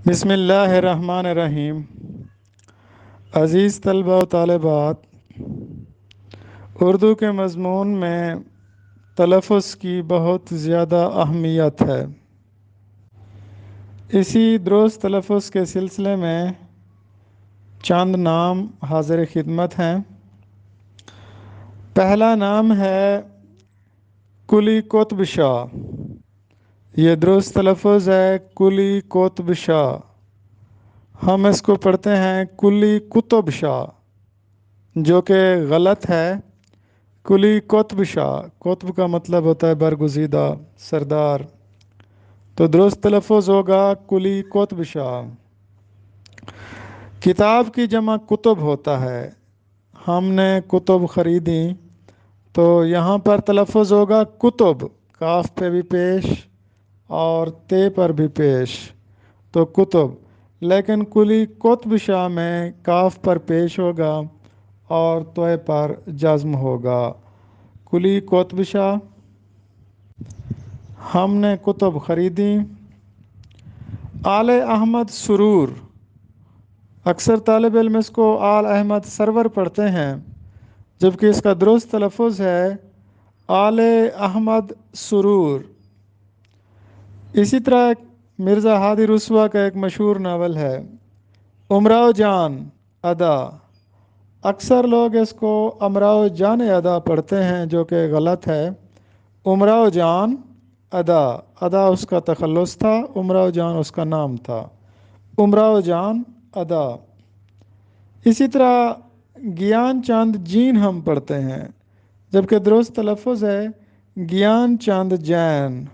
بسم اللہ الرحمن الرحیم۔ عزیز طلبہ و طالبات، اردو کے مضمون میں تلفظ کی بہت زیادہ اہمیت ہے۔ اسی درست تلفظ کے سلسلے میں چند نام حاضر خدمت ہیں۔ پہلا نام ہے کلی قطب شاہ۔ یہ درست تلفظ ہے کلی قطب شاہ۔ ہم اس کو پڑھتے ہیں کلی قطب شاہ، جو کہ غلط ہے۔ کلی قطب شاہ، قطب کا مطلب ہوتا ہے برگزیدہ، سردار، تو درست تلفظ ہوگا کلی قطب شاہ۔ کتاب کی جمع کتب ہوتا ہے۔ ہم نے کتب خریدی، تو یہاں پر تلفظ ہوگا کتب، کاف پہ بھی پیش اور تے پر بھی پیش، تو کتب۔ لیکن کلی قطب شاہ میں کاف پر پیش ہوگا اور توئے پر جزم ہوگا۔ کلی قطب شاہ، ہم نے کتب خریدی۔ آل احمد سرور، اکثر طالب علم اس کو آل احمد سرور پڑھتے ہیں، جبکہ اس کا درست تلفظ ہے آل احمد سرور۔ اسی طرح مرزا ہادی رسوا کا ایک مشہور ناول ہے امراؤ جان ادا، اکثر لوگ اس کو امراؤ جان ادا پڑھتے ہیں، جو کہ غلط ہے۔ امراؤ جان ادا، ادا اس کا تخلص تھا، امراؤ جان اس کا نام تھا۔ امراؤ جان ادا۔ اسی طرح گیان چاند جین ہم پڑھتے ہیں، جبکہ درست تلفظ ہے گیان چاند جین۔